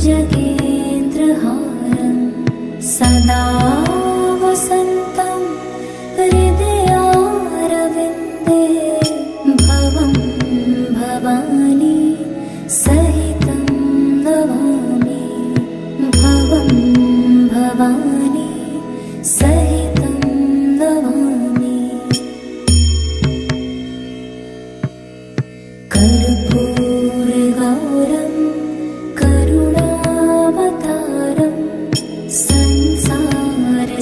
भुजगेन्द्रहारं सदा वसन्तं हृदयारविन्दे भवं भवानी सहितं नमामि भवं भवानी सहितं नमामि कर्पूरगौरं करुणावतारं संसारसारं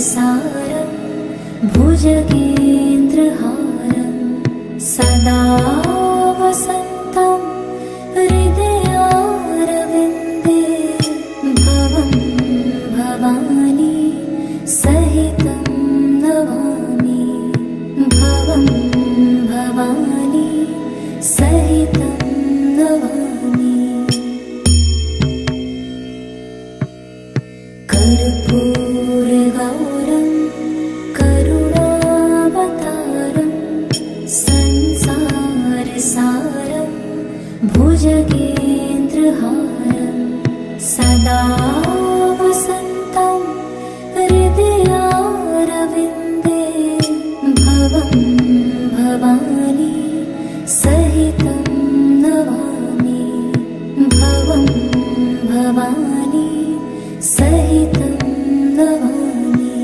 भुजगेन्द्रहारं सदा वसन्तं हृदयारविन्दे भवं भवानी सहितं नमामि भवं भवानी सहितं नमामि कर्पूरगौरं करुणावतारं संसारसारं भुजगेन्द्रहारं सदा वसन्तं हृदयारविन्दे भवं भवानी सहितं नमामि भवं भवानी सहितं नमामि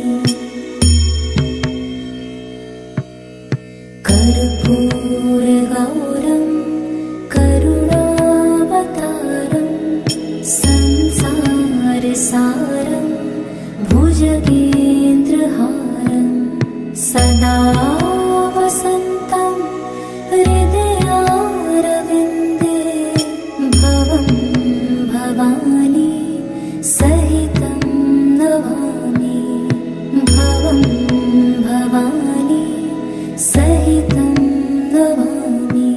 कर्पूरगौरं करुणावतारं संसारसारं भुजगेन्द्रहारं सदा वसन्तं हृदयारविन्दे भवं भवानी सहितं नमामि भवं भवानी सहितं नमामि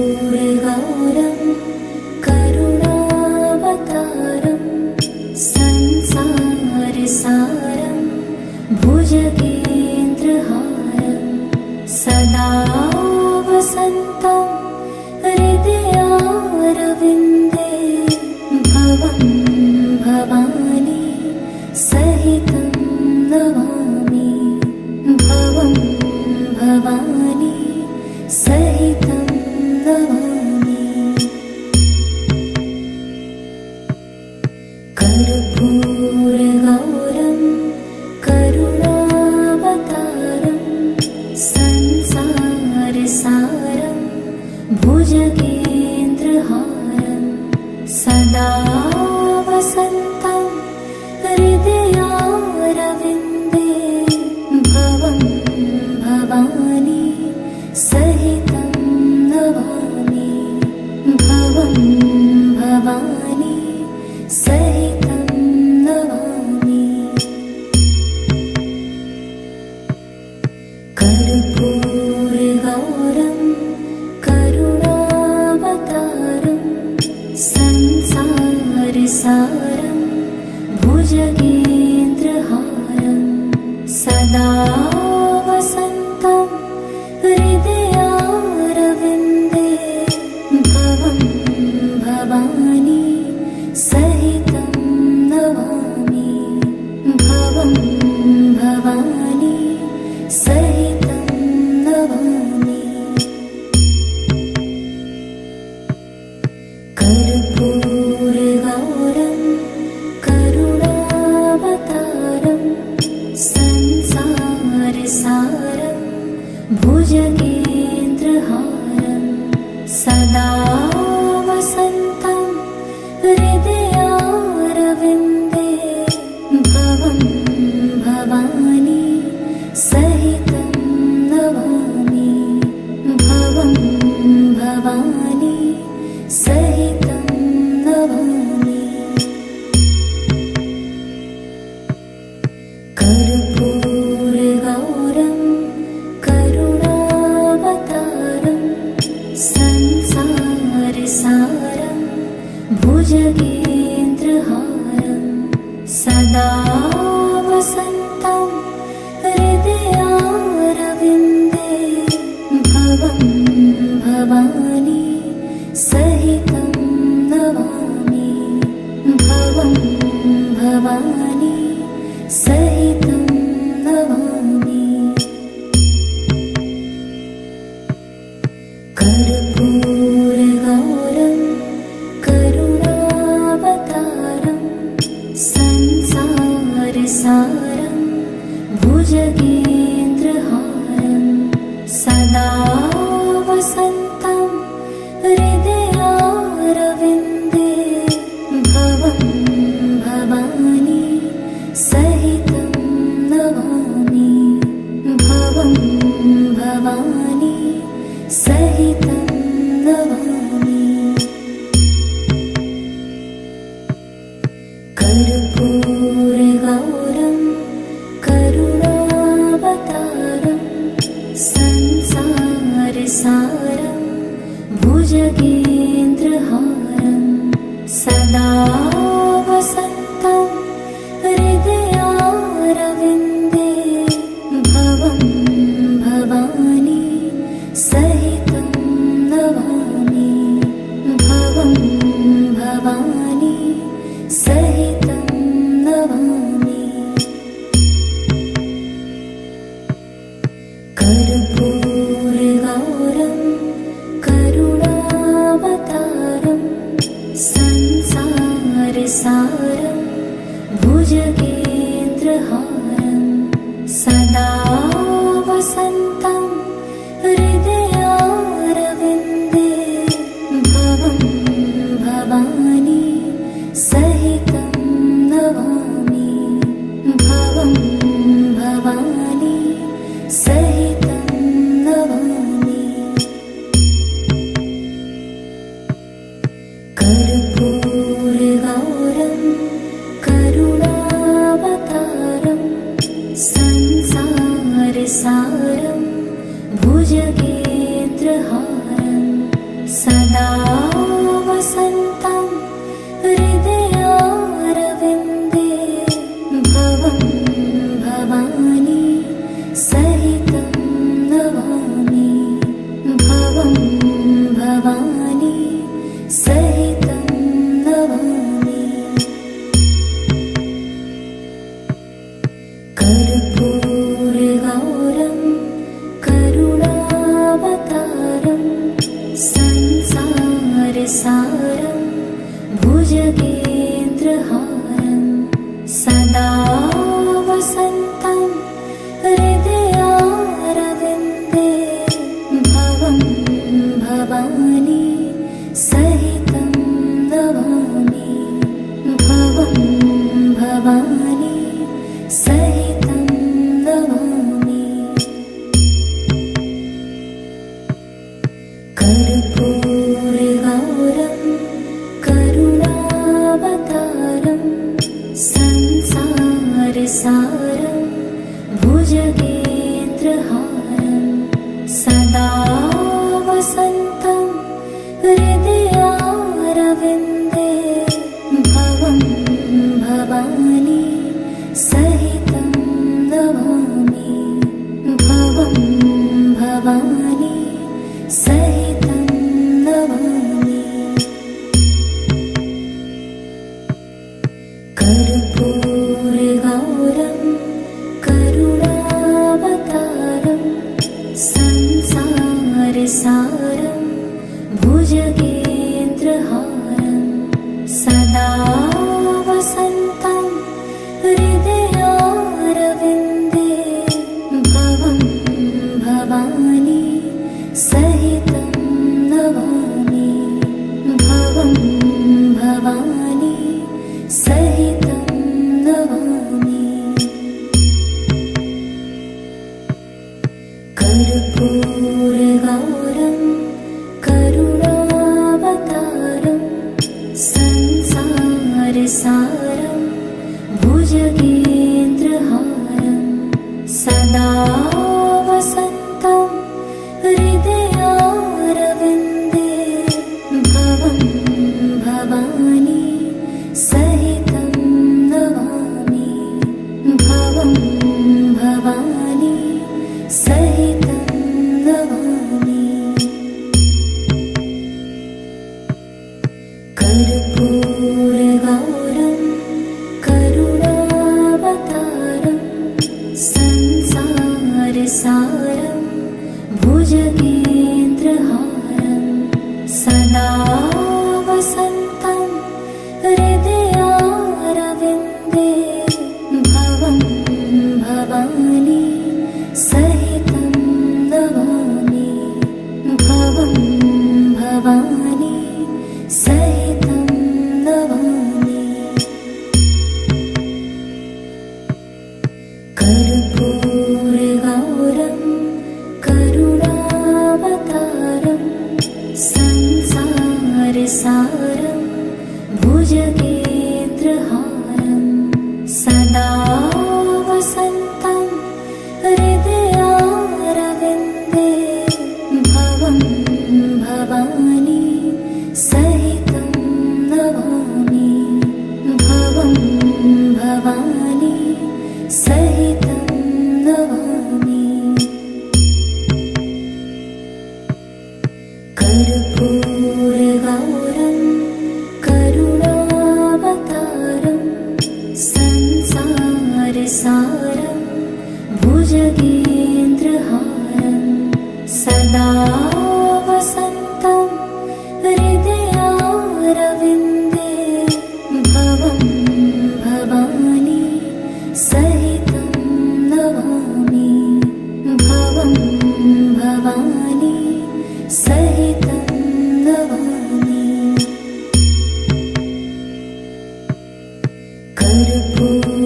कर्पूरगौरं करुणावतारं संसारसारं भुजगेन्द्रहारं सदा वसन्तं हृदयारविन्दे भवं भवानी सहितं नमामि भवं भवानी सहितं नमामि कर्पूरगौरं करुणावतारं संसारसारं भुजगेन्द्रहारं सदा वसन्तं हृदयारविन्दे भवं भवानी सहितं नमामि भवं भवानी सहितं नमामि कर्पूरगौरं करुणावतारं संसारसारं भुजगेन्द्रहारं सदा वसन्तं हृदयारविन्दे भवं भवानी सहितं नमामि भवं भवानी सहितं नमामि कर्पूरगौरं करुणावतारं संसारसारं भुजगेन्द्रहारं सदा वसन्तं हृदयारविन्दे भवं भवानी सहितं नमामि भवं भवानी सहितं नमामि कर्पूरगौरं करुणावतारं संसारसारं भुजगेन्द्रहारं सदा वसन्तं हृदयारविन्दे भवं भवानी सहितं नमामि भवं भवानी सहितं नमामि कर्पूरगौरं करुणावतारं संसारसारं भुजगेन्द्रहारं सदा वसन्तं हृदयारविन्दे भवं भवानी सहितं नमामि भवं भवानी सहितं नमामि कर्पूरगौरं करुणावतारं संसारसारं भुजगेन्द्रहारं सदा वसन्तं हृदयारविन्दे भवं भवानी सहितं नमामि भवं भवानी सहितं नमामि कर्पूरगौरं करुणावतारं संसारसारं भुजगेन्द्रहारं सदा वसन्तं हृदयारविन्दे भवं भवानी सहितं नमामि भवं भवानी सहितं नमामि कर्पूरगौरं करुणावतारं संसारसारं भुजगेन्द्रहारं सदा वसन्तं हृदयारविन्दे भवं भवानी सहितं नमामि भवं भवानी सहितं नमामि कर्पूरगौरं करुणावतारं संसारसारं भुजगेन्द्रहारं सदा वसन्तं हृदयारविन्दे भवं भवानी सहितं नमामि भवं भवानी सहितं नमामि कर्पूरगौरं करुणावतारं संसारसारं भुजगेन्द्रहारं सदा वसन्तं हृदयारविन्दे भवं भवानी सहितं नमामि भवं भवानी सहितं नमामि कर्पूरगौरं करुणावतारं संसारसारं भुजगेन्द्रहारं सदा वसन्तं हृदयारविन्दे भवं भवानी सहितं नमामि भवं भवानी सहितं नमामि कर्पूरगौरं करुणावतारं संसारसारं भुजगेन्द्रहारं सदा वसन्तं हृदयारविन्दे भवं भवानी सहितं नमामि भवं भवानी सहितं नमामि सदा वसन्तं हृदयारविन्दे भवं भवानी सहितं नमामि भवं भवानी सहितं नमामि कर्पूरगौरं करुणावतारं संसारसारं भुजगेन्द्रहारं सदा वसन्तं हृदयारविन्दे भवं भवानी सहितं नमामि भवं भवानी सहितं नमामि कर्पूरगौरं करुणावतारं संसारसारं भुजगेन्द्रहारं सदा वसन्तं हृदयारविन्दे भवं भवानी सहितं नमामि भवं भवानी सहितं नमामि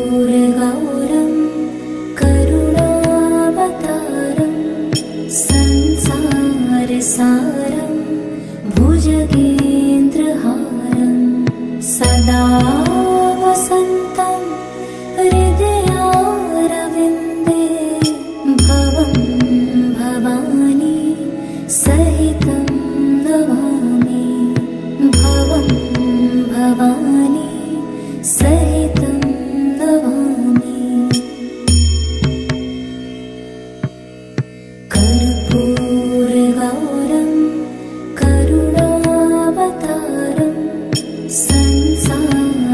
कर्पूरगौरं करुणावतारं संसारसारं भुजगेन्द्रहारं सदा वसन्तं हृदयारविन्दे भवं भवानी सहितं नमामि भवं भवानी सहितं नमामि कर्पूरगौरं करुणावतारं संसारसारं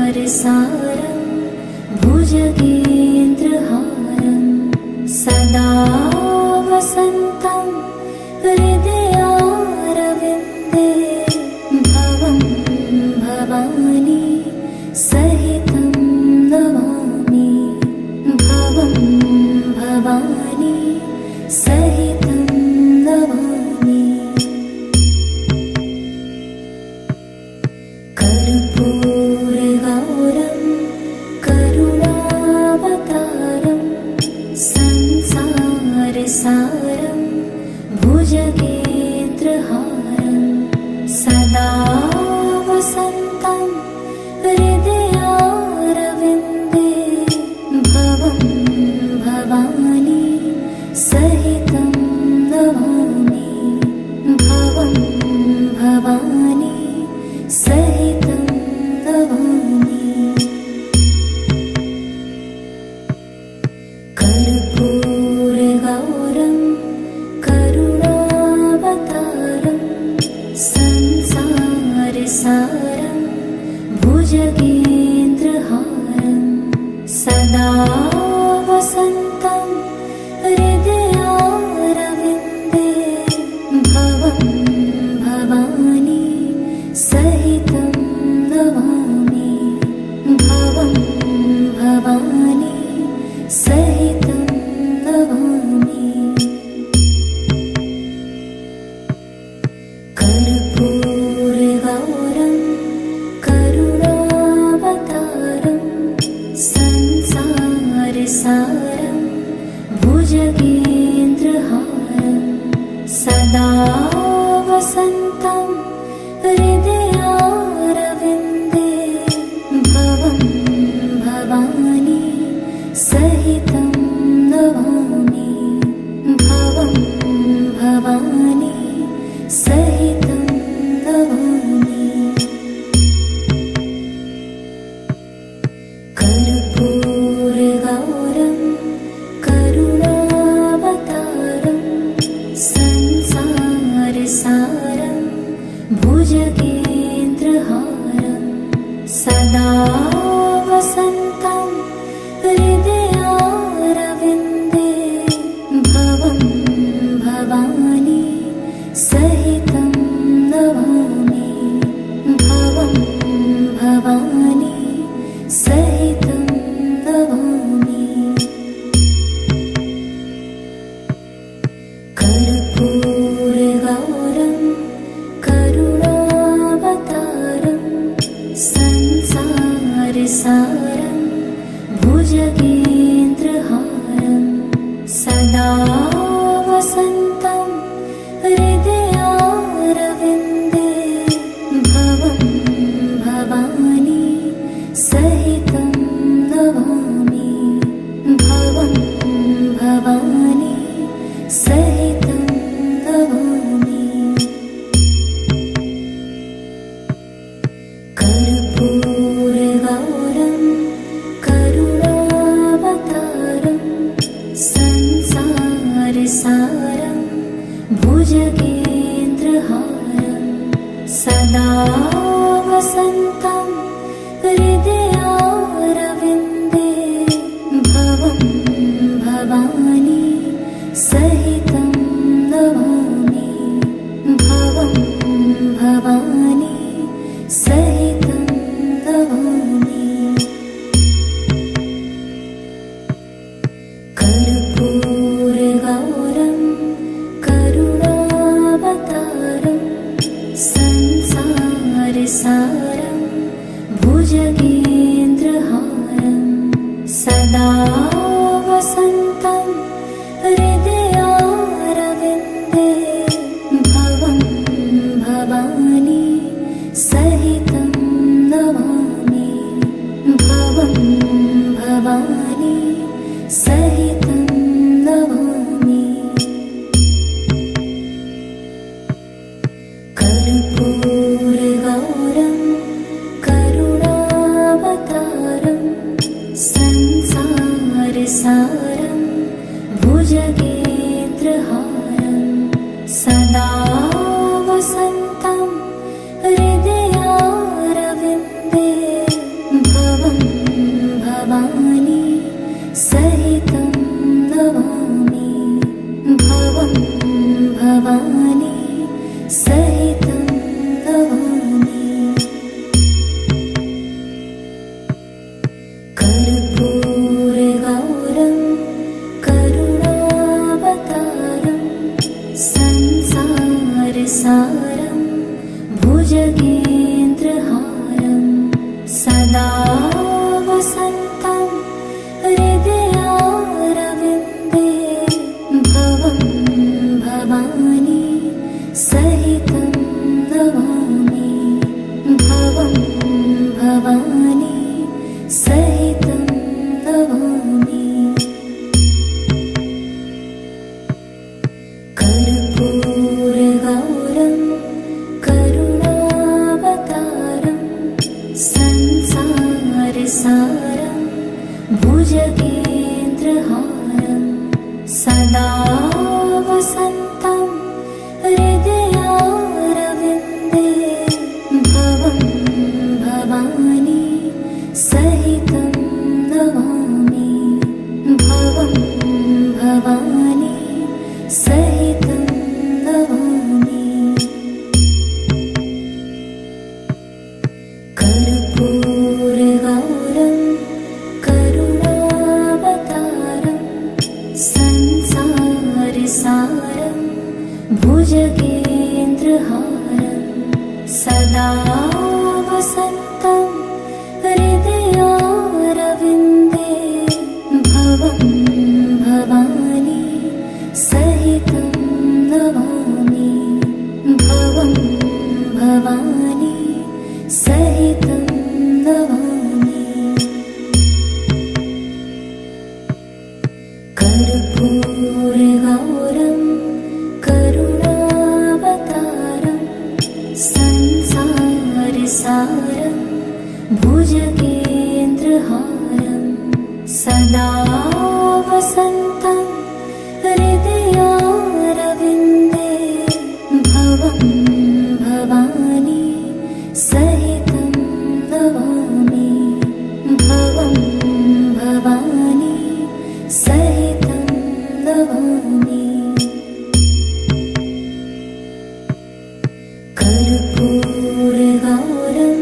भुजगेन्द्रहारं सदा वसन्तं हृदयारविन्दे भवं भवानी सहितं नमामि भवं भवानी सहितं नमामि कर्पूरगौरं करुणावतारं संसारसारं भुजगेन्द्रहारं सदा वसन्तं हृदयारविन्दे भवं भवानी सहितं नमामि भवं भवानी सहितं नमामि कर्पूरगौरं करुणावतारं संसारसारं भुजगेन्द्रहारं सदा वसन्तं हृदयारविन्दे भवं भवानी सहितं नमामि भवं भवानी सहितं नमामि कर्पूरगौरं करुणावतारं संसारसारं भुजगेन्द्रहारं सदा वसन्तं हृदयारविन्दे भवं भवानी सहितं नमामि भवं भवानी सहितं नमामि कर्पूरगौरं करुणावतारं संसारसारं भुजगेन्द्रहारं सदा वसन्तं हृदयारविन्दे भवं भवानी सहितं नमामि संसारं भुजगेन्द्रहारं सदा वसन्तं हृदयारविन्दे भवं भवानी सहितं नमामि भवं भवानी सहितं नमामि कर्पूरगौरं करुणावतारं संसारसारं भुजगेन्द्रहारं सदा वसन्तं हृदयारविन्दे भवं भवानी सहितं नमामि भवं भवानी सहितं नमामि कर्पूरगौरं करुणावतारं संसारसारं भुजगेन्द्रहारं सदा वसन्तं हृदयारविन्दे भवं भवानी सहितं नमामि भवं भवानी सहितं नमामि कर्पूरगौरं करुणावतारं संसारसारं भुजगेन्द्रहारं सदा वसन्तं हृदयारविन्दे भवं भवानी सहितं नमामि भवं भवानी सहितं नमामि कर्पूरगौरं करुणावतारं संसारसारं भुजगेन्द्रहारं सदा वसन्तं हृदयारविन्दे भवं भवानी सहितं नमामि भवं भवानी सहितं नमामि कर्पूरगौरं करुणावतारं संसारसारं भुजगेन्द्रहारं सदा वसन्तं हृदयारविन्दे भवं भवानी सहितं नमामि भवं भवानी सहितं नमामि कर्पूरगौरं करुणावतारं संसारसारं भुजगेन्द्रहारं सदा वसन्तं हृदयारविन्दे भवं भवानी सहितं नमामि भवं भवानी सहितं नमामि कर्पूरगौरं करुणावतारं संसारसारं भुजगेन्द्रहारं सदा वसन्तं हृदयारविन्दे भवं भवानी सहितं नमामि भवं भवानी सहितं नमामि कर्पूरगौरं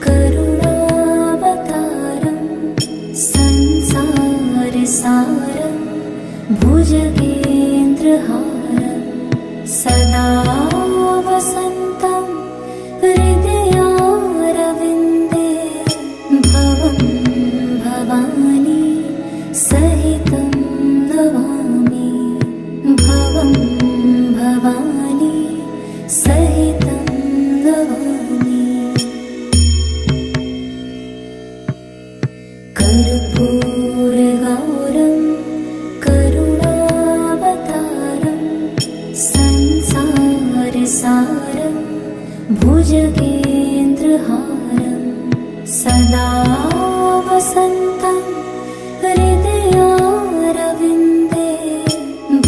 करुणावतारं संसारसारं भुजगे भुजगेन्द्रहारं सदा वसन्तं हृदयारविन्दे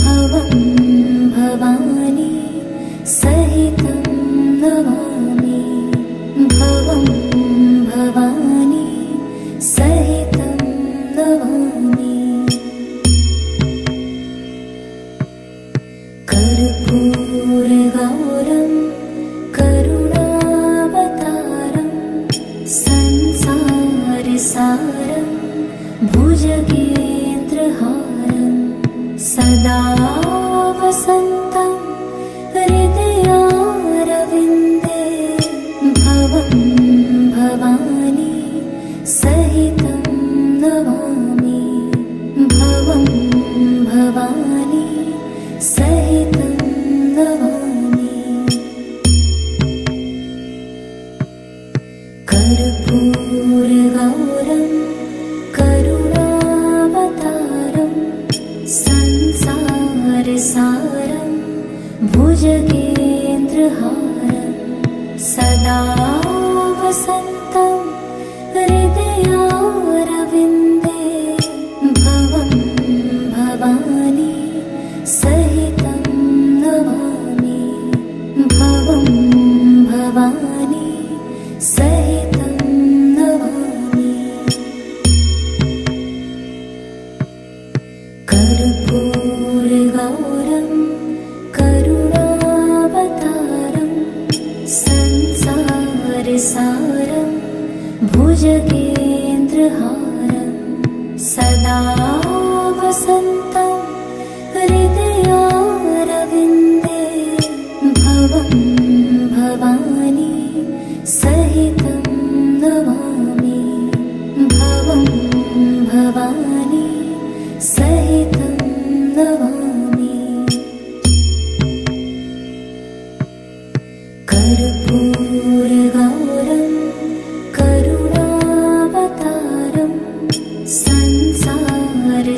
भवं भवानी सहितं नमामि भवं भवानी सहितं नमामि कर्पूरगौरं करुणावतारं संसारसारं भुजगेन्द्रहारं सदा वसन्तं हृदयारविन्दे भवं भवानी सहितं नमामि भवं भवानी सहितं नमामि कर्पूरगौरं करुणावतारं संसारसारं भुजगेन्द्रहारं सदा वसन्तं हृदयारविन्दे भवं भवानी सहितं नमामि भवं भवानी सहितं नमामि कर्पूरगौरं करुणावतारं संसारसारं भुजगेन्द्रहारं सदा वसन्तं हृदयारविन्दे भवं भवानी सहितं नमामि भवं भवानी सहितं नमामि कर्पूरगौरं करुणावतारं संसारसारं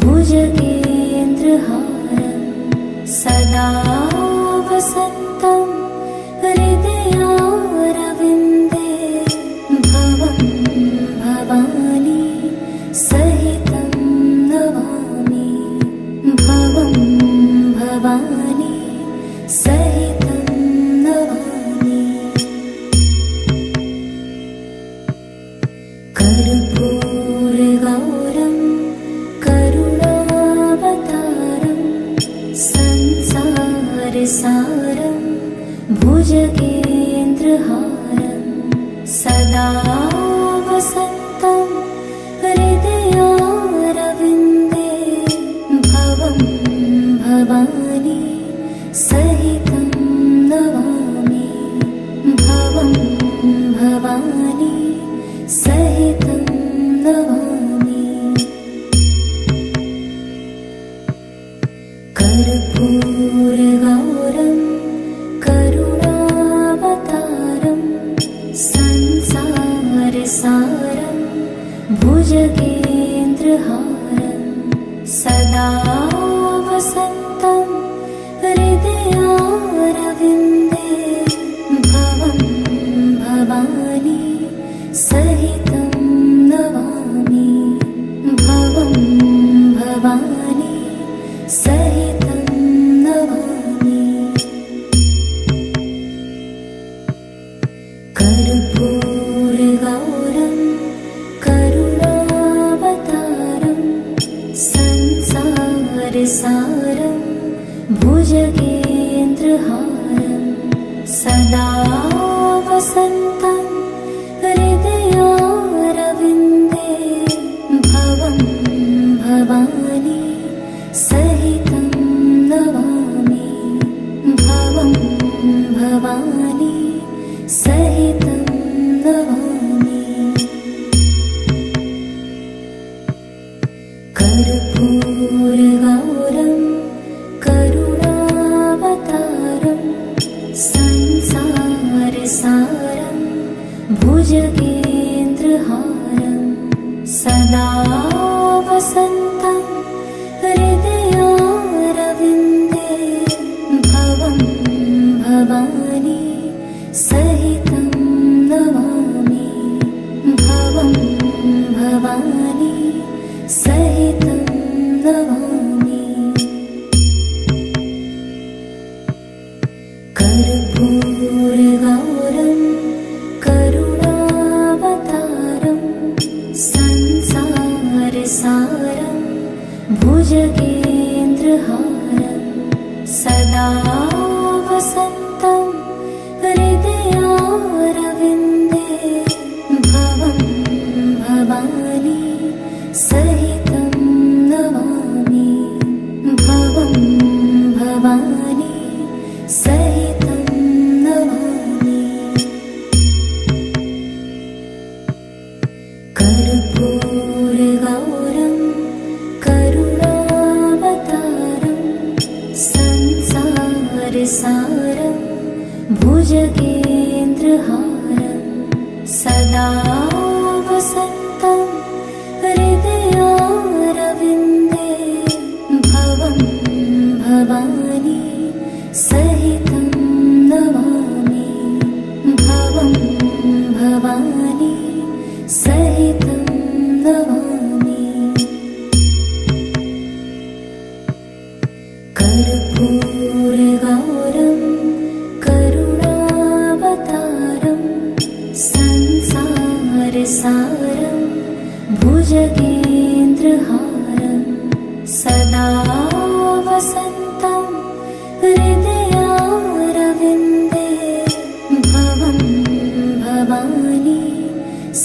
भुजगेन्द्रहारं सदा वसन्तं हृदयारविन्दे भवं भवानी सहितं नमामि भवं भवानी सहितं नमामि कर्पूरगौरं करुणावतारं संसारसारं भुजगेन्द्रहारं सदा वसन्तं हृदयारविन्दे भवं भवानी सहितं नमामि भवं भवानी सहितं नमामि कर्पूरगौरं करुणावतारं संसारसारं भुजगेन्द्रहारं सदा वसन्तं हृदयारविन्दे भवं भवानी सहितं नमामि भवं भवानी सहितं नमामि कर्पूरगौरं करुणावतारं संसारसारं भुजगेन्द्रहारं सदा वसन्तं हृदयारविन्दे भवं भवानी सहितं नमामि भवं भवानी सहितं नमामि कर्पूरगौरं करुणावतारं संसारसारं भुजगेन्द्रहारं सदा वसन्तं हृदयारविन्दे भवं भवानी कर्पूरगौरं करुणावतारं संसारसारं भुजगेन्द्रहारं सदा वसन्तं हृदयारविन्दे भवं भवानी सहितं नमामि भवं भवानी सहितं नमामि कर्पूरगौरं करुणावतारं संसारसारं भुजगेन्द्रहारं सदा वसन्तं हृदयारविन्दे भवं भवानी सहितं नमामि भवं भवानी सहितं नमामि कर्पूरगौरं करुणावतारं संसारसारं भुजगेन्द्रहारं सदा वसन्तं हृदयारविन्दे भवं भवानी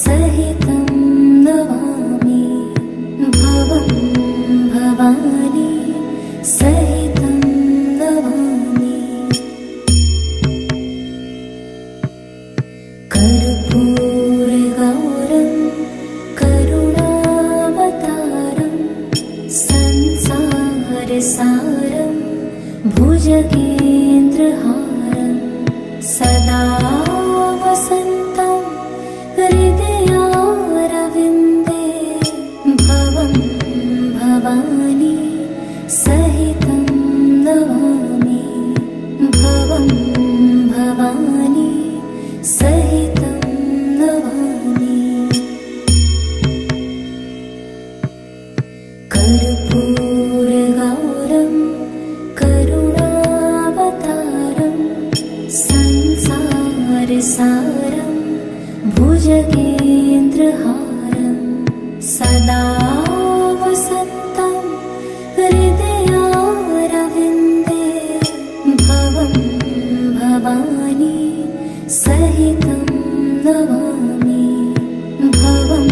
सहितं नमामि भवं भवानी सहितं नमामि कर्पूरगौरं करुणावतारं संसारसारं भुजगेन्द्रहारं सदा वसन्तं हृदयारविन्दे भवं भवानी सहितं नमामि भवं भवानी सहितं नमामि कर्पूरगौरं करुणावतारं संसारसारं भुजगेन्द्रहारं सदा वसन्तं हृदयारविन्दे भवं भवानी सहितं नमामि भवं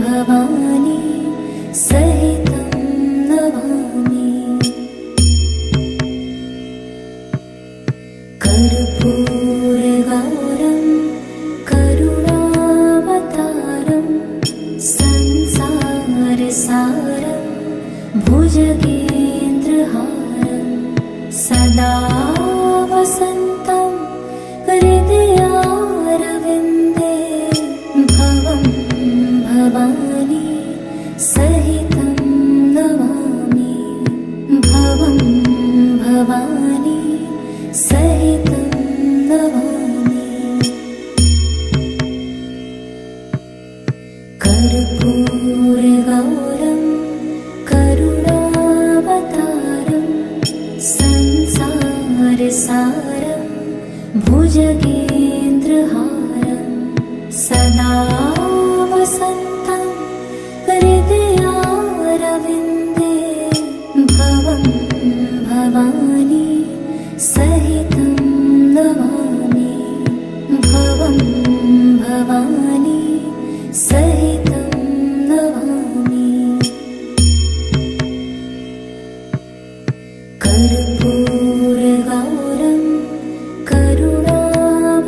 भवानी सहितं नमामि कर्पूरगौरं करुणावतारं संसारसारं भुजगेन्द्रहारं सदा वसन्तं हृदयारविन्दे भवं भवानी सहितं नमामि भवं भवानी सहितं नमामि कर्पूरगौरं करुणावतारं संसारसारं भुजगेन्द्रहारं सदा वसन्तं हृदयारविन्दे भवं भवानी सहितं नमामि भवं भवानी सहितं नमामि कर्पूरगौरं करुणावतारं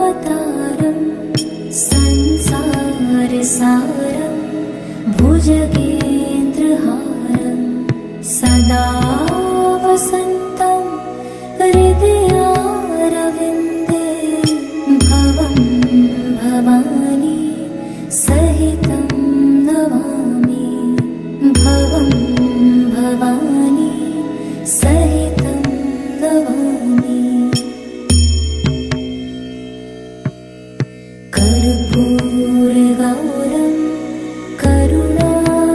संसारसारं भुजगेन्द्रहारं सदा वसन्तं हृदयारविन्दे भवं भवानी सहितं नमामि भवं भवानी सहितं नमामि कर्पूरगौरं करुणावतारं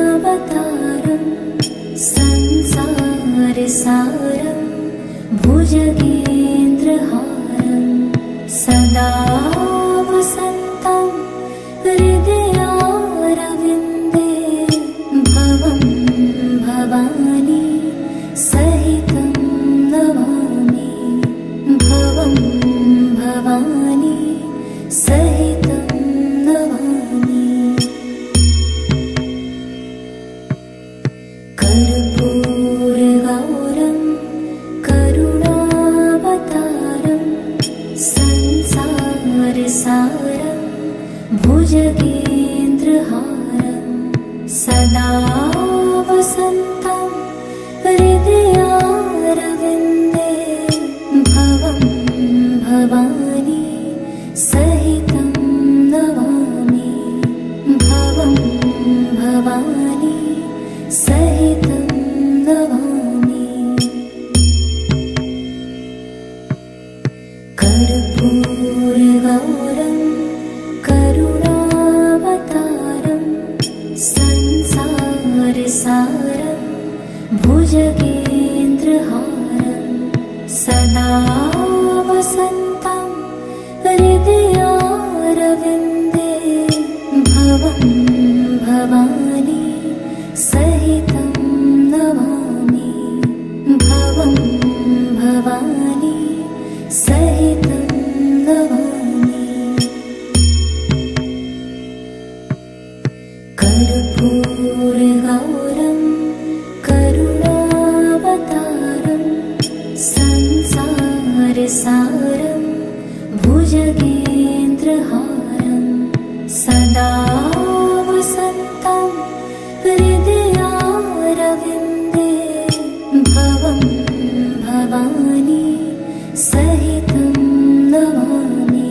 संसारसारं सदा वसन्तं हृदयारविन्दे भवं भवानी सहितं नमामि भवं भवानी सहितं नमामि कर्पूरगौरं करुणावतारं संसारसारं भुजगेन्द्रहारं सदा वसन्तं हृदयारविन्दे भवं भवानी सहितं नमामि भवं भवानी सहितं नमामि कर्पूरगौरं करुणावतारं संसारसारं भुजगेन्द्रहारं सदा वसन्तं हृदयारविन्दे भवं भवानी सहितं नमामि भवं भवानी सहितं नमामि कर्पूरगौरं करुणावतारं संसारसारं भुजगेन्द्रहारं सदा वसन्तं हृदयारविन्दे भवं भवानी सहितं नमामि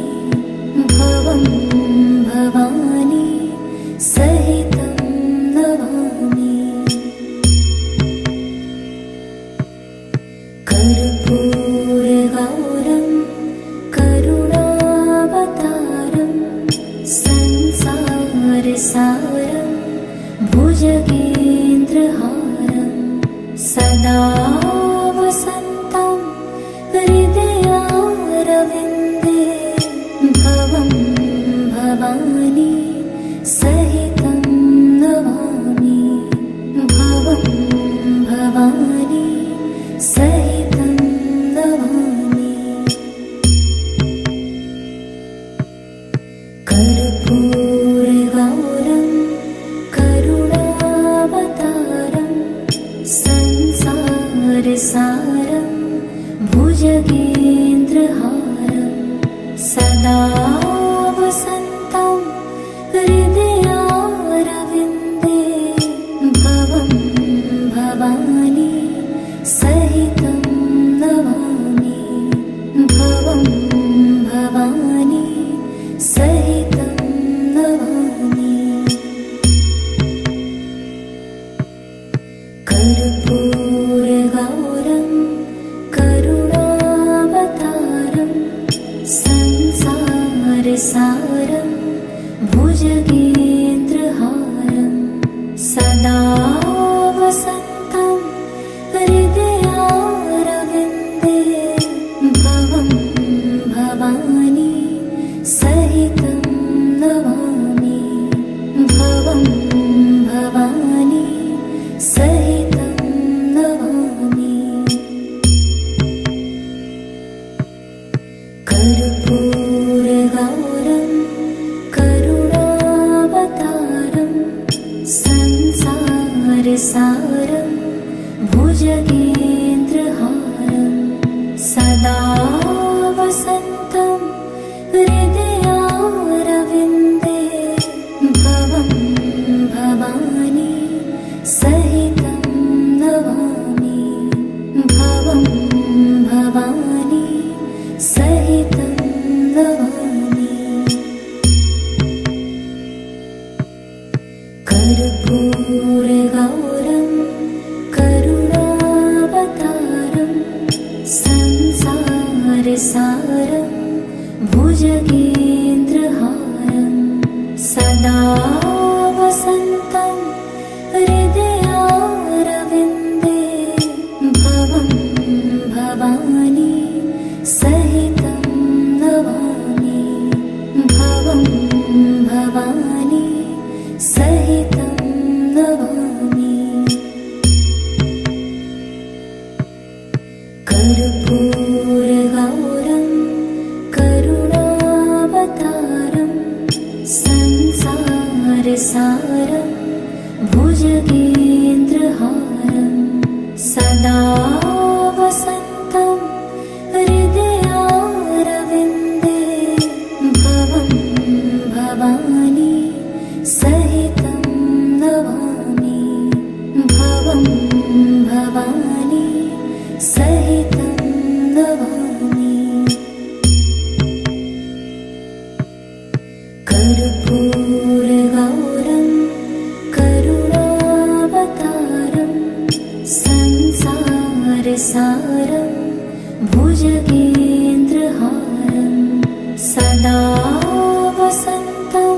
भवं भवानी सहितं नमामि कर्पूरगौरं करुणावतारं संसारसारं भुजगेन्द्रहारं सदा वसन्तं हृदयारविन्दे भवं भवानी सहितं नमामि भवं भवानी सहितं नमामि कर्पूरगौरं करुणावतारं संसारसारं भुजगेन्द्रहारं सदा वसन्तं हृदयारविन्दे भवं भवानी सहितं नमामि भवं भवानी सहितं नमामि कर्पूरगौरं करुणावतारं संसारसारं भुजगेन्द्रहारं सदा वसन्तं हृदयारविन्दे भवं भवानी सहितं नमामि भवं भवानी सहितं नमामि कर्पूरगौरं करुणावतारं संसारसारं भुजगेन्द्रहारं सदा वसन्तं हृदयारविन्दे भवं भवानी सहितं नमामि भवं भवानी सहितं नमामि कर्पूरगौरं करुणावतारं संसारसारं भुजगेन्द्रहारं सदा वसन्तं हृदयारविन्दे भवं भवानी सहितं नमामि भुजगेन्द्रहारं सदा वसन्तं हृदयारविन्दे भवं भवानी सहितं नमामि भवं भवानी सहितं नमामि कर्पूरगौरं करुणावतारं संसारसारं भुजगेन्द्रहारं सदा वसन्तं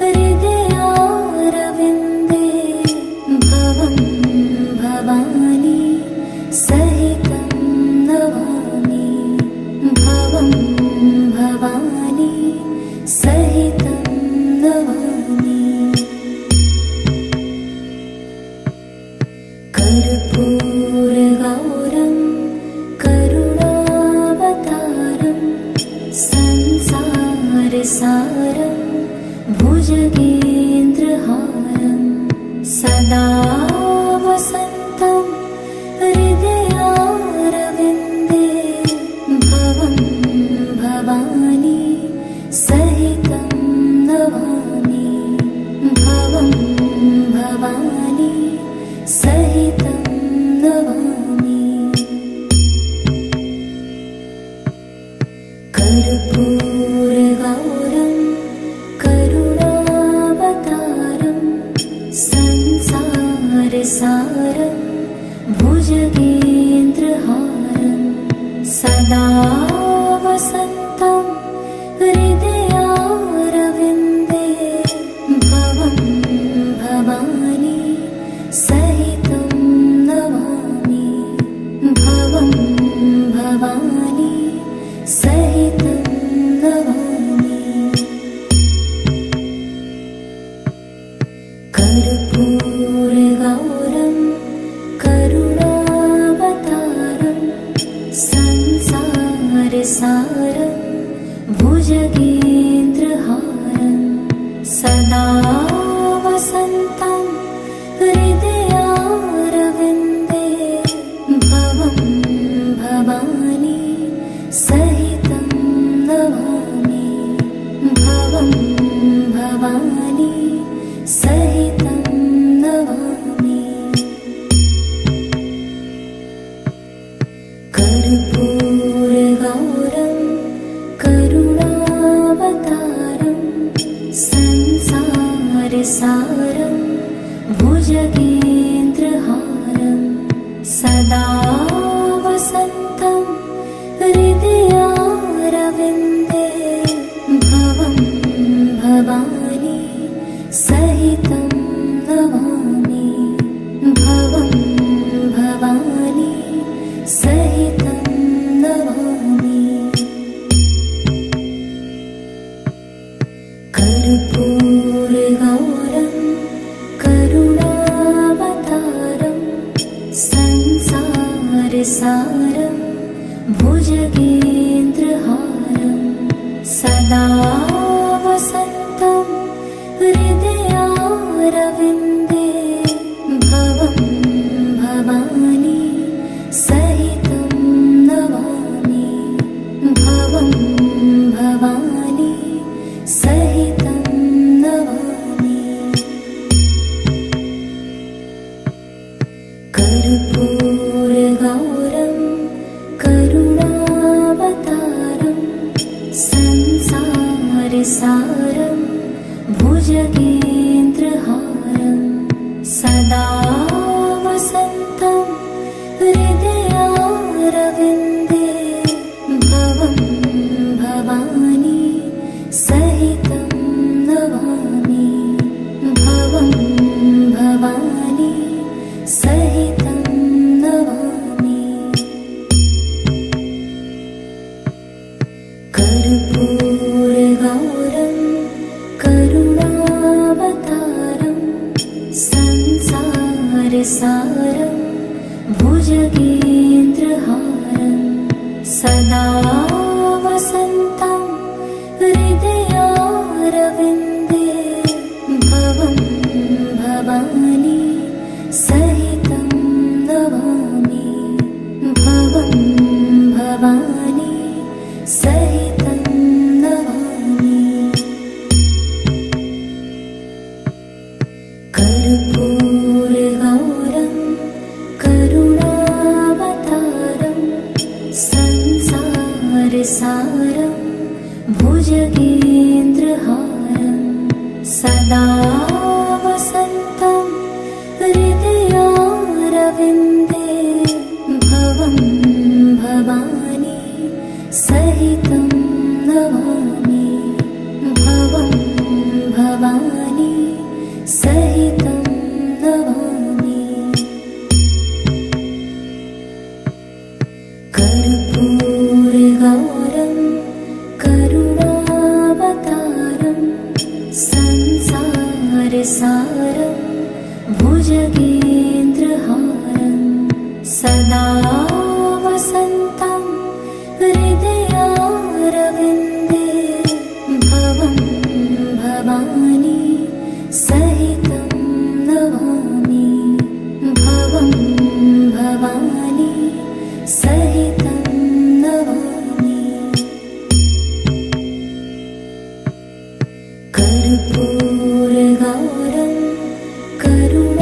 हृदयारविन्दे भवं भवानी सहितं नमामि भवं भवानी सहितं नमामि कर्पूरगौरं करुणावतारं संसारसारं भुजगेन्द्रहारं सदा वसन्तं हृदयारविन्दे भवं भवानी सहितं नमामि भवं भवानी सहितं नमामि कर्पूरगौरं करुणावतारं संसारसारं भुजगेन्द्रहारं सदा वसन्तं हृदयारविन्दे भवं भवानी सहितं नमामि भवं भवानी सहितं नमामि कर्पूरगौरं करुणावतारं संसारसारं भुजगेन्द्रहारं सदा वसन्तं हृदयारविन्दे भवं भवानी सहितं नमामि भवं भवानी सहितं नमामि कर्पूरगौरं करुणावतारं संसारसारं भुजगेन्द्रहारं सदा वसन्तं हृदयारविन्दे भवं भवानी सहितं नमामि भवं भवानी सहितं नमामि कर्पूरगौरं करुणावतारं संसारसारं भुजगेन्द्रहारं सदा वसन्तं हृदयारविन्दे भवं भवानी सहितं नमामि भवं भवानी सहितं नमामि कर्पूरगौरं करुणावतारं संसारसारं भुजगेन्द्रहारं सदा वसन्तं हृदयारविन्दे भवं भवानी सहितं नमामि भवं भवानी सहितं नमामि कर्पूरगौरं करुणावतारं संसारसारं भुजगेन्द्रहारं सदा वसन्तं हृदयारविन्दे भवं भवानी सहितं नमामि भवं भवानी सहितं नमामि कर्पूरगौरं करुणावतारं संसारसारं भुजगेन्द्रहारं सदा वसन्तं हृदयारविन्दे भवं भवानी सहितं नमामि भवं भवानी सहितं नमामि कर्पूरगौरं करुणावतारं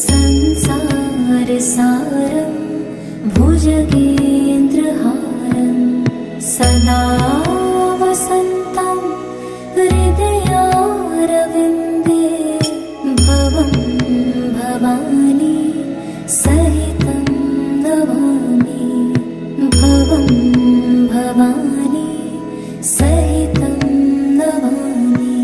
संसारसारं भुजगेन्द्रहारं सदा वसन्तं हृदयारविन्दे भवं भवानी सहितं नमामि भवं भवानी सहितं नमामि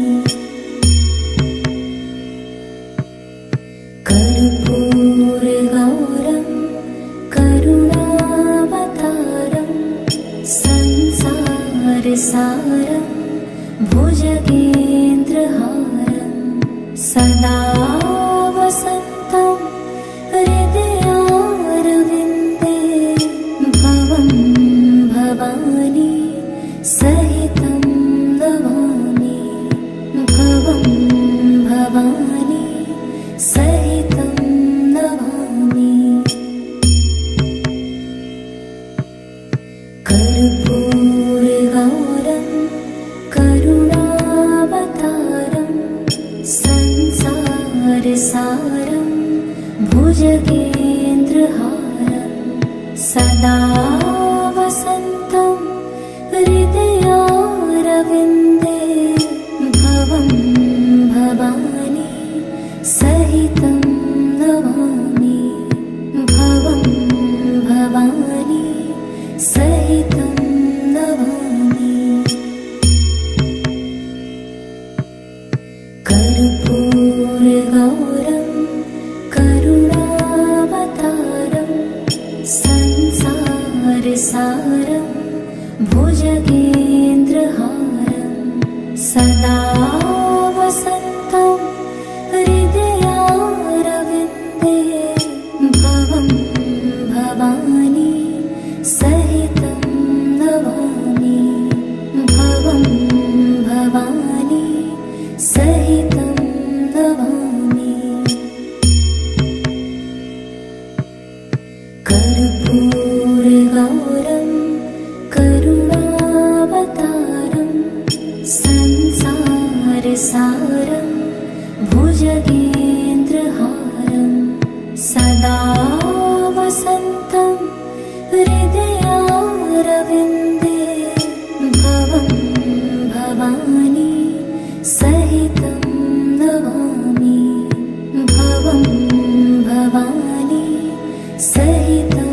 कर्पूरगौरं करुणावतारं संसारसारं भुजगेन्द्रहारं सदा वसन्तं हृदयारविन्दे भवं भवानी सहितं नमामि भवं भवानी सहितं नमामि कर्पूरगौरं करुणावतारं संसारसारं भुजगेन्द्रहारं सदा वसन्तं हृदयारविन्दे भवं भवानी सहितं नमामि भवं भवानी सहितं नमामि कर्पूरगौरं करुणावतारं संसारसारं भुजगेन्द्रहारं सदा वसन्तं हृदयारविन्दे भवं भवानी सहितं नमामि भवं भवानी सहितं नमामि कर्पूरगौरं करुणावतारं संसारसारं भुजगेन्द्रहारं सदा वसन्तं हृदयारविन्दे भवं भवानी सहितं नमामि भवं भवानी सहितं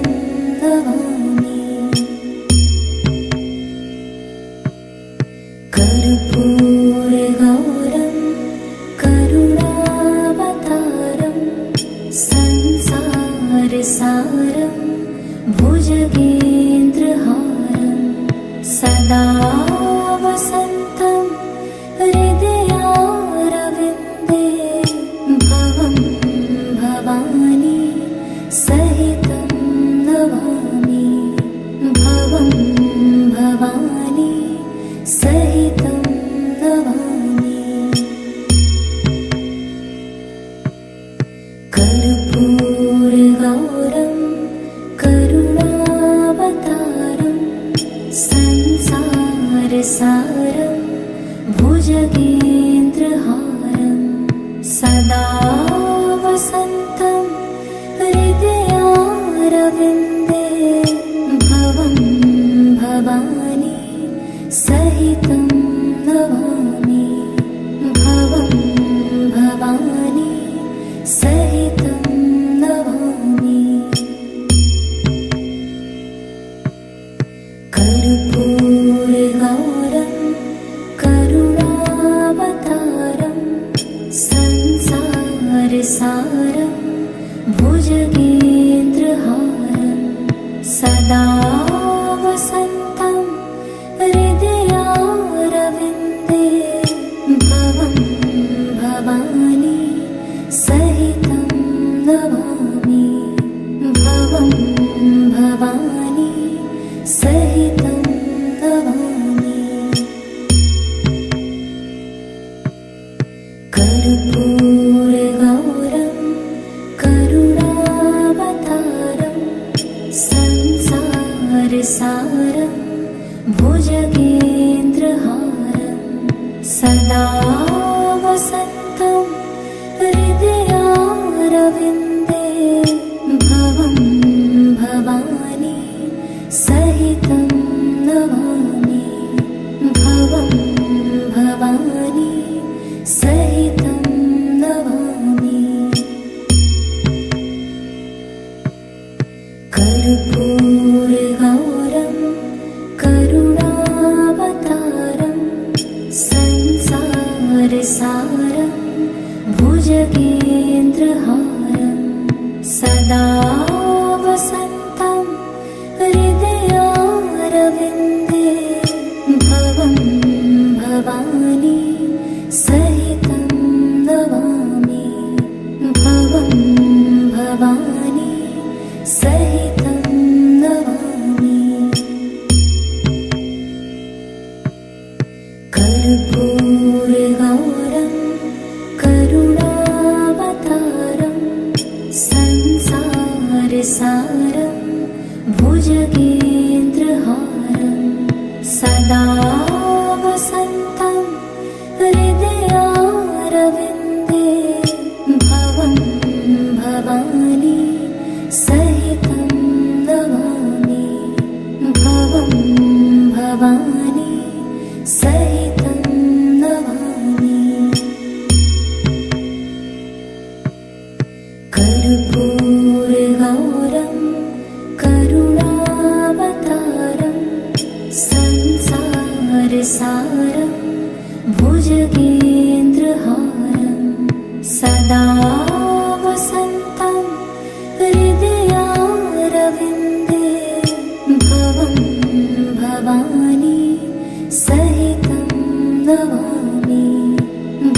नमामि कर्पूरगौरं करुणावतारं संसारसारं भुजगेन्द्रहारं सदा वसन्तं हृदयारविन्दे भवं भवानी सहितं नमामि भवं भवानी सहितं नमामि कर्पूरगौरं करुणावतारं संसारसारं भुजगेन्द्रहारं सदा वसन्तं हृदयारविन्दे भवं भवानी सदा वसन्तं हृदयारविन्दे भवं भवानी सहितं नमामि भवं भवानी सहितं नमामि कर्पूरगौरं करुणावतारं संसारसारं भुजगेन्द्रहारं सदा वसन्तं हृदयारविन्दे भवं भवानी सहितं नमामि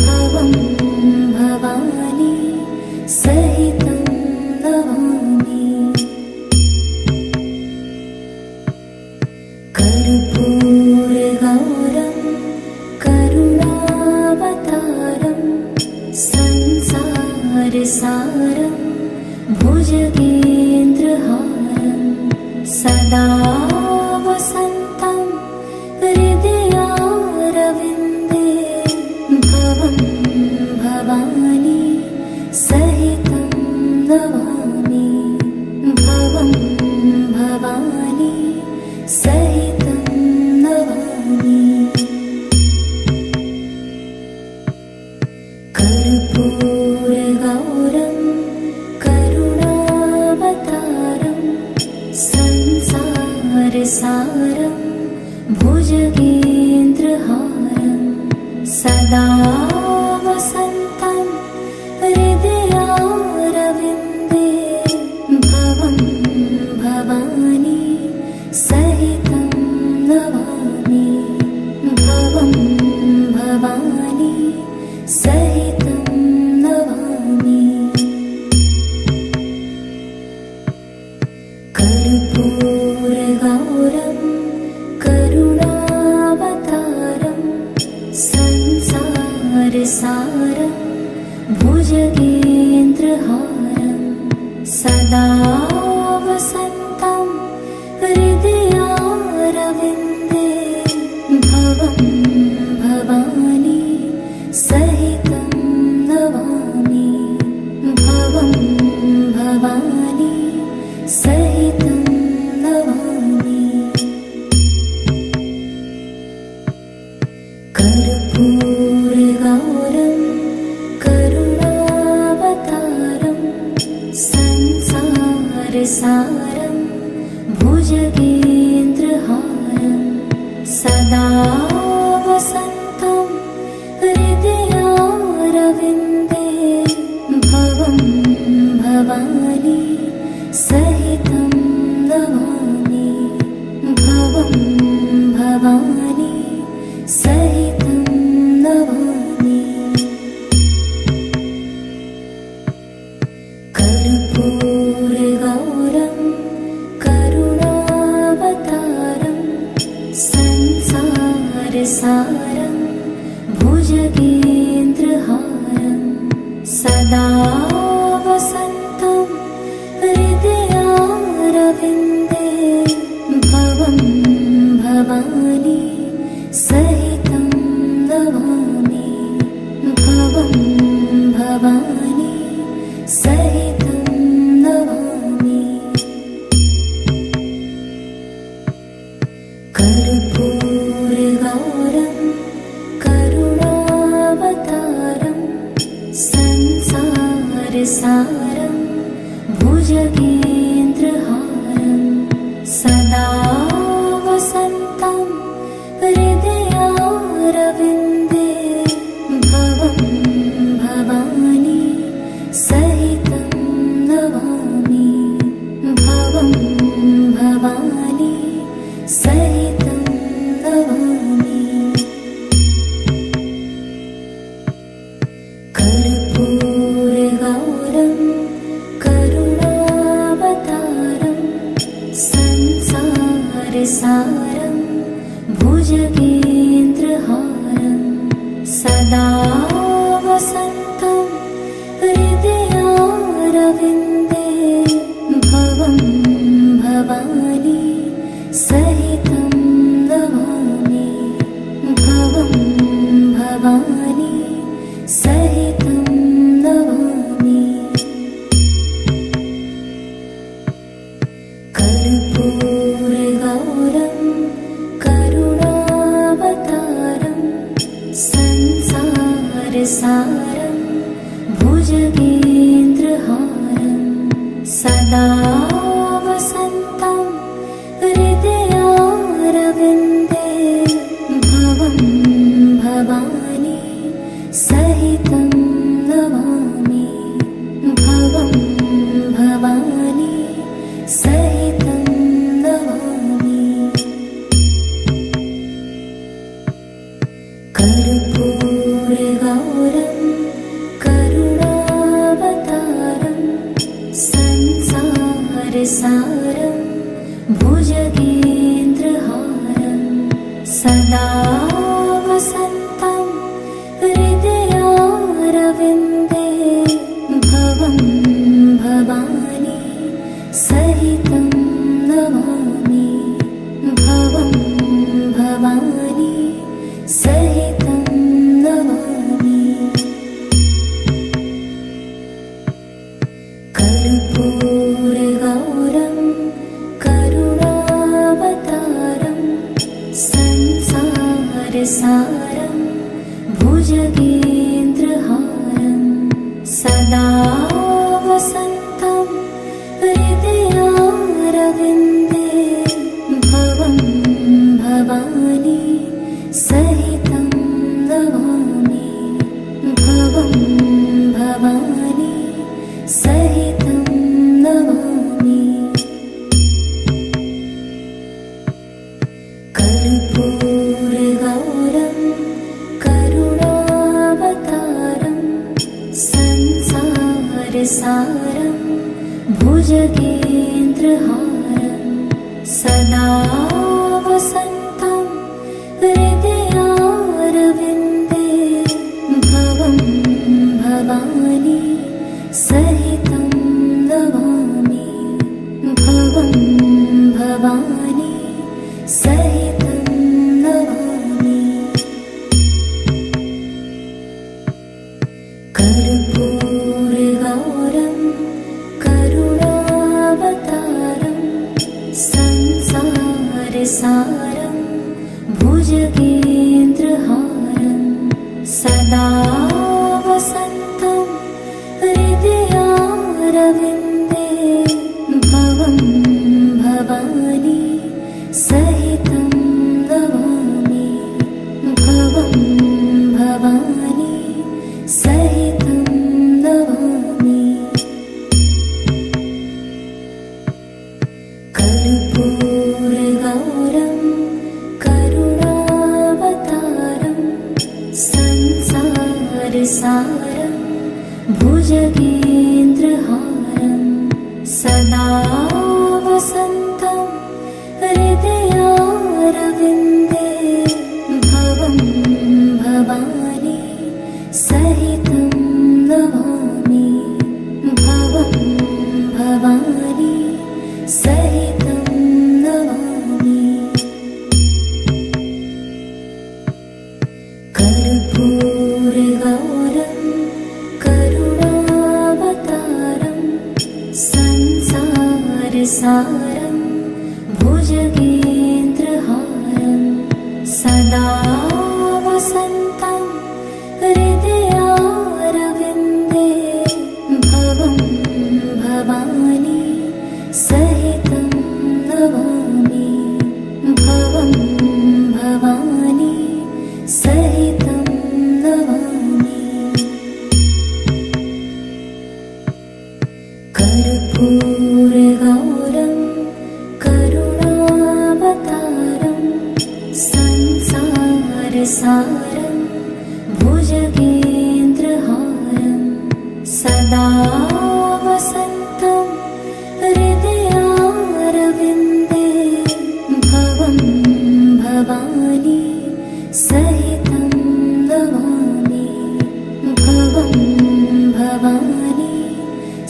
भवं भवानी सहितं नमामि कर्पूरगौरं करुणावतारं संसारसारं भुजगेन्द्रहारं सदा वसन्तं हृदयारविन्दे भवं भवानी सहितं नमामि भवं भवानी सहितं नमामि कर्पूरगौरं करुणावतारं संसारसारं भुजगेन्द्रहारं सदा वसन्तं हृदयारविन्दे भवं भवानी सहितं नमामि भवं भवानी सहितं नमामि कर्पूरगौरं करुणावतारं संसारसारं भुजगेन्द्रहारं सदा वसन्तं हृदयारविन्दे भवं भवानी सहितं नमामि भवं भवानी सहितं नमामि कर्पूरगौरं करुणावतारं संसारसारं भुजगेन्द्रहारं सदा वसन्तं हृदयारविन्दे भवं भवानी सहितं नमामि भवं भवानी सहितं नमामि कर्पूरगौरं करुणावतारं संसारसारं भुजगेन्द्रहारं सदा वसन्तं हृदयारविन्दे भवं भवानी सहितं नमामि भवं भवानी सहितं नमामि कर्पूरगौरं करुणावतारं संसारसारं भुजगेन्द्रहारं सदा वसन्तं हृदयारविन्दे भवं भवानी सहितं नमामि भवं भवानी सहितं नमामि कर्पूरगौरं करुणावतारं संसारसारं भुजगेन्द्रहारं सदा वसन्तं हृदयारविन्दे भवं भवानी सहितं नमामि सारं भुजगेन्द्रहारं सदा वसन्तं हृदयारविन्दे भवं भवानी सहितं नमामि भवं भवानी सहितं नमामि कर्पूरगौरं करुणावतारं संसारसारं भुजगेन्द्रहारं सदा वसन्तं हृदयारविन्दे भवं भवानी सहितं नमामि भवं भवानी सहितं नमामि कर्पूरगौरं करुणावतारं संसारसारं भुजगेन्द्रहारं सदा वसन्तं हृदयारविन्दे भवं भवानी सहितं नमामि भवं भवानी सहितं नमामि कर्पूरगौरं करुणावतारं संसारसारं भुजगेन्द्रहारं सदा वसन्तं हृदयारविन्दे भवं भवानी सहितं नमामि भवं भवानी सहितं नमामि कर्पूरगौरं करुणावतारं संसारसारं भुजगेन्द्रहारं सदा वसन्तं हृदयारविन्दे भवं भवानी सहितं नमामि भवं भवानी सहितं नमामि कर्पूरगौरं करुणावतारं संसारसारं भुजगेन्द्रहारं सदा वसन्तं हृदयारविन्दे भवं भवानी सहितं नमामि भवं भवानी सहितं नमामि कर्पूरगौरं करुणावतारं संसारसारं भुजगेन्द्रहारं सदा वसन्तं हृदयारविन्दे भवं भवानी सहितं नमामि भवं भवानी सहितं नमामि कर्पूरगौरं करुणावतारं संसारसारं भुजगेन्द्रहारं सदा वसन्तं हृदयारविन्दे भवं भवानी सहितं नमामि भवं भवानी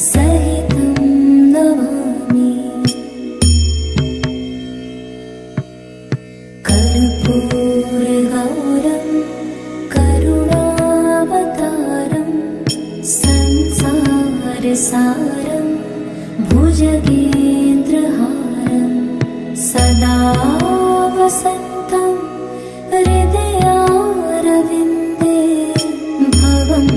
सहितं नमामि कर्पूरगौरं करुणावतारं संसारसारं भुजगेन्द्रहारं सदा वसन्तं हृदयारविन्दे भवं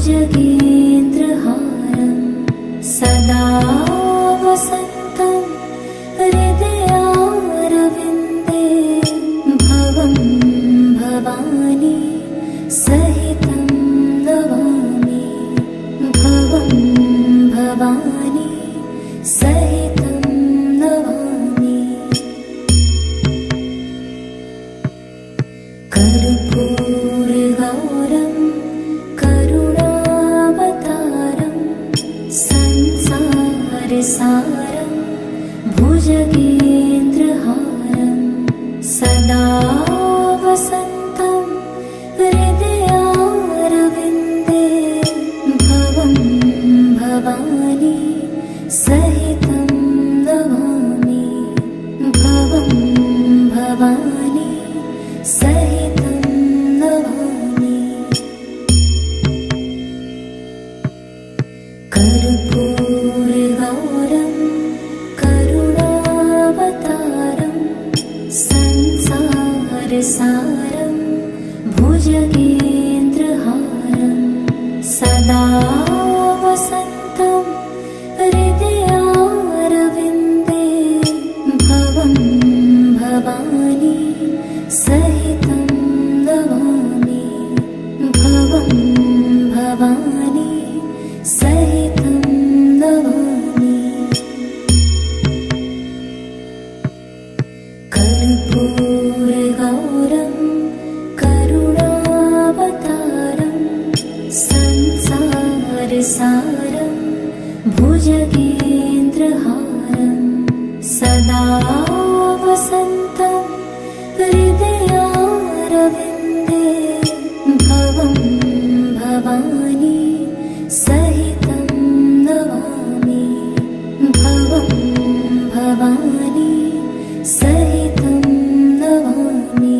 भुजगेन्द्रहारं सदा वसन्तं हृदयारविन्दे भवं भवानी सहितं नमामि भवं भवानी सहितं नमामि कर्पूरगौरं करुणावतारं संसारसारं भुजगेन्द्रहारं सदा वसन्तं हृदयारविन्दे भवं भवानी सहितं नमामि भवं भवानी सहितं नमामि कर्पूरगौरं करुणावतारं संसारसारं भुजगेन्द्रहारं सदा वसन्तं हृदयारविन्दे भवं भवानी सहितं नमामि भवं भवानी सहितं नमामि कर्पूरगौरं करुणावतारं संसारसारं भुजगेन्द्रहारं सदा वसन्तं हृदयारविन्दे भवं भवानी सहितं नमामि भवं भवानी सहितं नमामि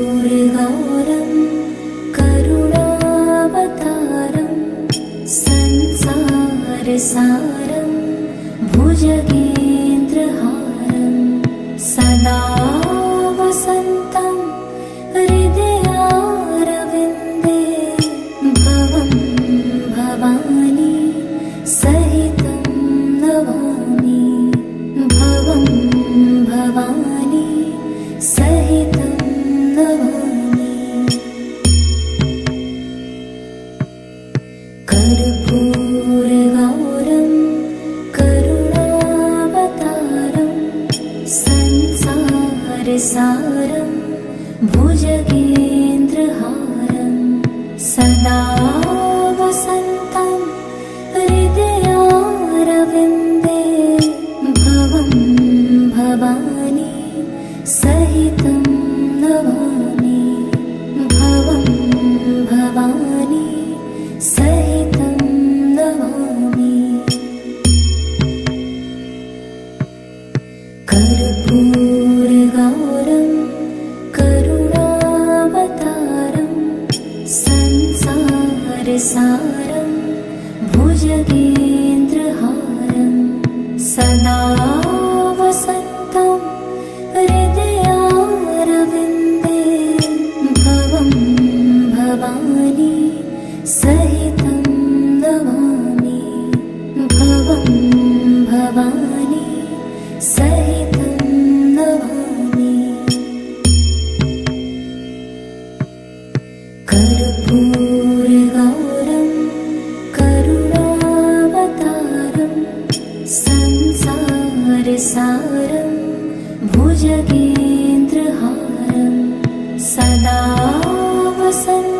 कर्पूरगौरं करुणावतारं संसारसारं भुजगेन्द्रहारं सदा वसन्तं हृदयारविन्दे भवं भवानी सहितं नमामि भवं भवानी सहितं नमामि कर्पूरगौरं करुणावतारं संसारसारं भुजगेन्द्रहारं सदा वसन्तं हृदयारविन्दे भवं भवानी सहितं नमामि भवं भवानी सहितं नमामि कर्पूरगौरं करुणावतारं संसारसारं भुजगेन्द्रहारं सदा वसन्तं हृदयारविन्दे भवं भवानी सहितं नमामि भवं भवानी सहितं नमामि कर्पूरगौरं करुणावतारं संसारसारं भुजगेन्द्रहारं सदा वसन्तं